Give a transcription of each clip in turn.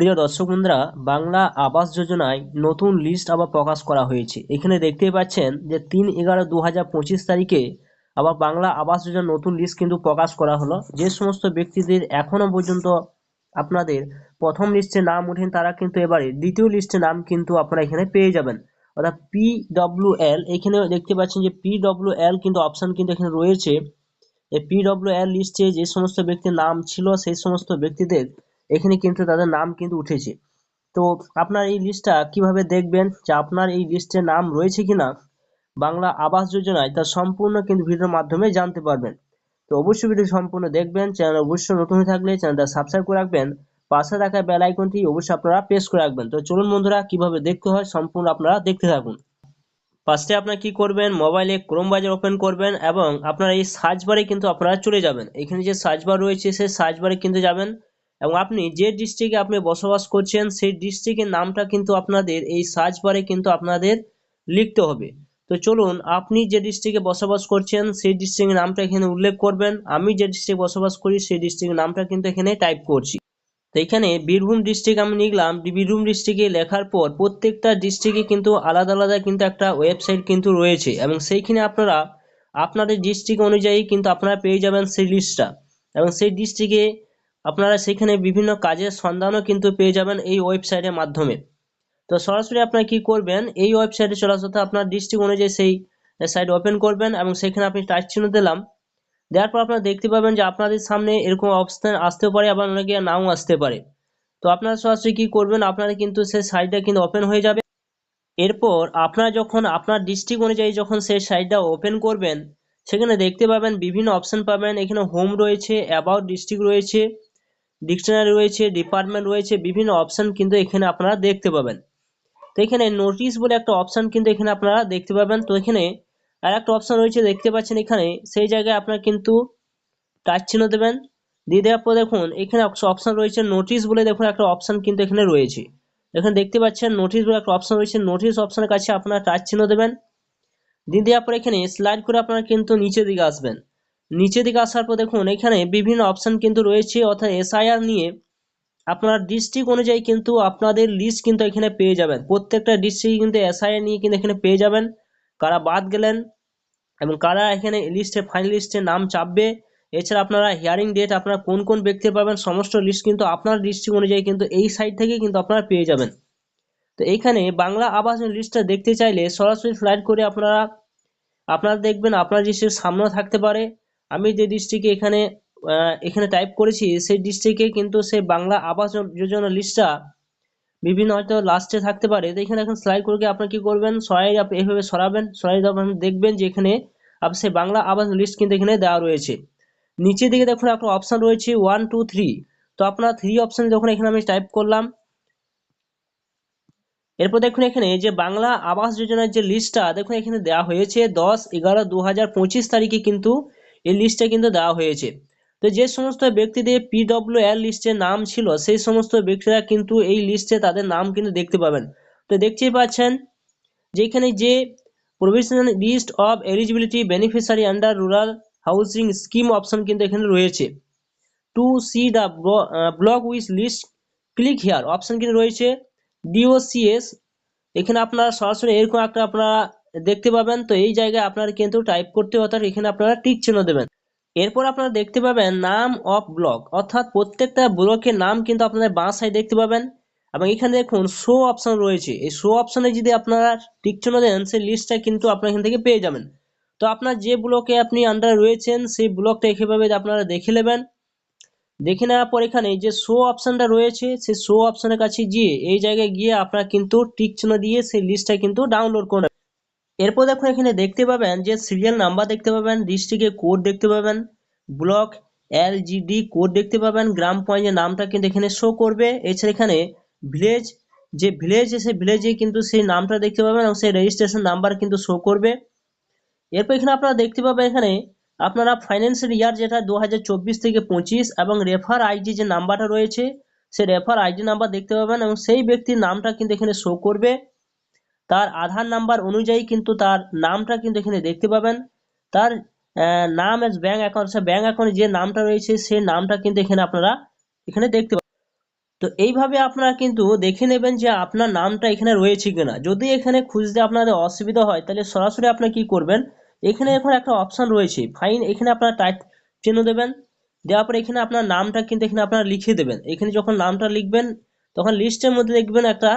প্রিয় দর্শক বন্ধুরা, বাংলা আবাস যোজনায় নতুন লিস্ট আবার প্রকাশ করা হয়েছে। এখানে দেখতেই পাচ্ছেন যে 3/11/2025 তারিখে আবার বাংলা আবাস যোজনার নতুন লিস্ট কিন্তু প্রকাশ করা হলো। যে সমস্ত ব্যক্তিদের এখনো পর্যন্ত আপনাদের প্রথম লিস্টে নাম ওঠেন তারা কিন্তু এবারে দ্বিতীয় লিস্টে নাম কিন্তু আপনারা এখানে পেয়ে যাবেন। অর্থাৎ PWL, এখানে দেখতে পাচ্ছেন যে PWL কিন্তু অপশন কিন্তু এখানে রয়েছে। এই PWL লিস্টে যে সমস্ত ব্যক্তির নাম ছিল সেই সমস্ত ব্যক্তিদের এখানে কিন্তু তাদের নাম কিন্তু উঠেছে। তো আপনার এই লিস্টটা কিভাবে দেখবেন যে আপনার এই লিস্টে নাম রয়েছে কিনা বাংলা আবাস যোজনায়, তার সম্পূর্ণ কিন্তু ভিডিওর মাধ্যমে জানতে পারবেন। তো অবশ্যই ভিডিও সম্পূর্ণ দেখবেন। চ্যানেল অবশ্যই নতুন হয়ে থাকলে চ্যানেলটা সাবস্ক্রাইব করে রাখবেন, পাশে থাকা বেল আইকনটি অবশ্যই আপনারা প্রেস করে রাখবেন। তো চলুন বন্ধুরা, কিভাবে দেখতে হয় সম্পূর্ণ আপনারা দেখতে থাকুন। ফার্স্টে আপনারা কি করবেন, মোবাইলে ক্রোম ব্রাউজার ওপেন করবেন এবং আপনারা এই সার্চ বারে কিন্তু আপনারা চলে যাবেন। এখানে যে সার্চ বার রয়েছে সেই সার্চ বারে কিন্তু যাবেন এবং আপনি যে ডিস্ট্রিক্টে আপনি বসবাস করছেন সেই ডিস্ট্রিক্টের নামটা কিন্তু আপনাদের এই সার্চ বারে কিন্তু আপনাদের লিখতে হবে। তো চলুন, আপনি যে ডিস্ট্রিক্টে বসবাস করছেন সেই ডিস্ট্রিক্টের নামটা এখানে উল্লেখ করবেন। আমি যে ডিস্ট্রিক্টে বসবাস করি সেই ডিস্ট্রিক্টের নামটা কিন্তু এখানে টাইপ করছি। তো এখানে বীরভূম ডিস্ট্রিক্ট আমি লিখলাম। বীরভূম ডিস্ট্রিক্টে লেখার পর প্রত্যেকটা ডিস্ট্রিক্টে কিন্তু আলাদা আলাদা কিন্তু একটা ওয়েবসাইট কিন্তু রয়েছে এবং সেইখানে আপনারা আপনাদের ডিস্ট্রিক্ট অনুযায়ী কিন্তু আপনারা পেয়ে যাবেন সেই লিস্টটা এবং সেই ডিস্ট্রিক্টে আপনারা সেখানে বিভিন্ন কাজের সন্ধানও কিন্তু পেয়ে যাবেন এই ওয়েবসাইটের মাধ্যমে। তো সরাসরি আপনারা কি করবেন, এই ওয়েবসাইটে চলে আসাতে আপনার ডিস্ট্রিক্ট অনুযায়ী সেই সাইট ওপেন করবেন এবং সেখানে আপনি টাচ চিহ্ন দিলাম। দেওয়ার পর আপনারা দেখতে পাবেন যে আপনাদের সামনে এরকম অপশন আসতেও পারে, আবার অনেকে নাও আসতে পারে। তো আপনারা সরাসরি কি করবেন, আপনারা কিন্তু সেই সাইটটা কিন্তু ওপেন হয়ে যাবে। এরপর আপনারা যখন আপনার ডিস্ট্রিক্ট অনুযায়ী যখন সেই সাইটটা ওপেন করবেন, সেখানে দেখতে পাবেন বিভিন্ন অপশন পাবেন। এখানে হোম রয়েছে, অ্যাবাউট ডিস্ট্রিক্ট রয়েছে, ডিকশনারি রয়েছে, ডিপার্টমেন্ট রয়েছে, বিভিন্ন অপশন কিন্তু এখানে আপনারা দেখতে পাবেন। তো এখানে নোটিশ বলে একটা অপশন কিন্তু এখানে আপনারা দেখতে পাবেন। তো এখানে আর একটা অপশন রয়েছে দেখতে পাচ্ছেন, এখানে সেই জায়গায় আপনারা কিন্তু টাচ চিহ্ন দেবেন। দিয়ে দেওয়ার পর দেখুন এখানে অপশন রয়েছে নোটিশ বলে, দেখুন একটা অপশন কিন্তু এখানে রয়েছে। এখানে দেখতে পাচ্ছেন নোটিশ বলে একটা অপশন রয়েছে। নোটিশ অপশনের কাছে আপনারা টাচ চিহ্ন দেবেন। দিয়ে দেওয়ার পর এখানে স্লাইড করে আপনারা কিন্তু নিচের দিকে আসবেন। নিচের দিকে আসার পর দেখুন এখানে বিভিন্ন অপশন কিন্তু রয়েছে, অর্থাৎ এসআইআর নিয়ে আপনার ডিস্ট্রিক্ট অনুযায়ী কিন্তু আপনাদের লিস্ট কিন্তু এখানে পেয়ে যাবেন। প্রত্যেকটা ডিস্ট্রিক্ট কিন্তু এসআইআর নিয়ে কিন্তু এখানে পেয়ে যাবেন, কারা বাদ গেলেন এবং কারা এখানে লিস্টে ফাইনাল লিস্টে নাম চাপবে। এছাড়া আপনারা হিয়ারিং ডেট আপনারা কোন কোন ব্যক্তি পাবেন সমস্ত লিস্ট কিন্তু আপনার ডিস্ট্রিক্ট অনুযায়ী কিন্তু এই সাইট থেকে কিন্তু আপনারা পেয়ে যাবেন। তো এইখানে বাংলা আবাস লিস্টটা দেখতে চাইলে সরাসরি স্লাইড করে আপনারা দেখবেন আপনার ডিস্ট্রিক্ট সামনেও থাকতে পারে। আমি যে ডিস্ট্রিক্টে এখানে টাইপ করেছি সেই ডিস্ট্রিক্টে কিন্তু সেই বাংলা আবাস যোজনা লিস্টটা বিভিন্ন হয়তো লাস্টে থাকতে পারে। তো এখানে এখন স্লাইড করে আপনারা কি করবেন, সরাই এইভাবে সরাবেন। সরাই আপনি দেখবেন যে এখানে আপনার সেই বাংলা আবাস লিস্ট কিন্তু এখানে দেওয়া রয়েছে। নিচের দিকে দেখুন একটা অপশন রয়েছে 1 2 3। তো আপনার 3 অপশন যখন এখানে আমি টাইপ করলাম, এরপর দেখুন এখানে যে বাংলা আবাস যোজনার যে লিস্টটা দেখুন এখানে দেওয়া হয়েছে 10/11/2025 তারিখে কিন্তু এই লিস্টটা কিন্তু দেওয়া হয়েছে। তো যে সমস্ত ব্যক্তিদের PWL লিস্টে নাম ছিল সেই সমস্ত ব্যক্তিরা কিন্তু এই লিস্টে তাদের নাম কিন্তু দেখতে পাবেন। তো দেখতেই পাচ্ছেন যে এখানে যে provisional list of eligibility beneficiary under rural housing scheme option কিন্তু এখানে রয়েছে। To see the block with list click here option কিন্তু রয়েছে। DOCS, এখানে আপনারা সরাসরি এরকম একটা আপনারা দেখতে পাবেন। তো এই জায়গায় আপনারা কিন্তু টাইপ করতে, অর্থাৎ এখানে আপনারা টিক চিহ্ন দেবেন। এরপর আপনারা দেখতে পাবেন নাম অফ ব্লক, অর্থাৎ প্রত্যেকটা ব্লকের নাম কিন্তু আপনাদের বাঁ সাইড দেখতে পাবেন এবং এখানে দেখুন শো অপশন রয়েছে। এই শো অপশনে যদি আপনারা টিক চিহ্ন দেন সেই লিস্টটা কিন্তু আপনারা এখান থেকে পেয়ে যাবেন। তো আপনার যে ব্লকে আপনি আন্ডার রয়েছেন সেই ব্লকটা এভাবে আপনারা দেখে নেবেন। দেখে নেওয়ার পর এখানে যে শো অপশনটা রয়েছে সেই শো অপশনের কাছে গিয়ে এই জায়গায় গিয়ে আপনারা কিন্তু টিক চিহ্ন দিয়ে সেই লিস্টটা কিন্তু ডাউনলোড করে নেবেন। এরপর দেখুন এখানে দেখতে পাবেন যে সিরিয়াল নাম্বার দেখতে পাবেন, ডিস্ট্রিক্টের কোড দেখতে পাবেন, ব্লক LGD কোড দেখতে পাবেন, গ্রাম পঞ্চায়েতের নামটা কিন্তু এখানে শো করবে। এছাড়া এখানে ভিলেজ, যে ভিলেজ সেই ভিলেজে কিন্তু সেই নামটা দেখতে পাবেন এবং সেই রেজিস্ট্রেশন নাম্বার কিন্তু শো করবে। এরপর এখানে আপনারা দেখতে পাবেন এখানে আপনারা ফাইন্যান্সিয়াল ইয়ার যেটা 2024 থেকে 25 এবং রেফার আইডি যে নাম্বারটা রয়েছে সেই রেফার আইডি নাম্বার দেখতে পাবেন এবং সেই ব্যক্তির নামটা কিন্তু এখানে শো করবে। তার আধার নাম্বার অনুযায়ী কিন্তু তার নামটা কিন্তু এখানে দেখতে পাবেন। তার নাম এজ ব্যাংক অ্যাকাউন্ট, ব্যাংক অ্যাকাউন্টে যে নামটা রয়েছে সেই নামটা কিন্তু এখানে আপনারা এখানে দেখতে পাবেন। তো এইভাবে আপনারা কিন্তু দেখে নেবেন যে আপনার নামটা এখানে রয়েছে কিনা। যদি এখানে খুঁজতে আপনাদের অসুবিধা হয় তাহলে সরাসরি আপনারা কি করবেন, এখানে এখন একটা অপশন রয়েছে ফাইন, এখানে আপনারা টাইপ চিহ্ন দেবেন, দেওয়ার পরে এখানে আপনার নামটা কিন্তু এখানে আপনারা লিখে দেবেন। এখানে যখন নামটা লিখবেন তখন লিস্টের মধ্যে দেখবেন একটা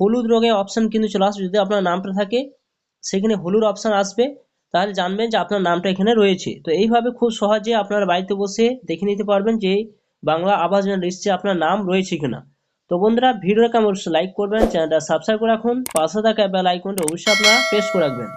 হলুদ রঙের অপশন কিন্তু চলে আসবে। যদি আপনার নামটা থাকে সেখানে হলুদ অপশন আসবে, তাহলে জানবেন যে আপনার নামটা এখানে রয়েছে। তো এইভাবে খুব সহজে আপনার বাড়িতে বসে দেখে নিতে পারবেন যে বাংলা আবাস যোজনা লিস্টে আপনার নাম রয়েছে কিনা। তো বন্ধুরা, ভিডিওটা কেমন লাইক করবেন, চ্যানেলটা সাবস্ক্রাইব করে রাখুন, পাশে থাকা বেল আইকনটা অবশ্যই আপনারা প্রেস করে রাখবেন।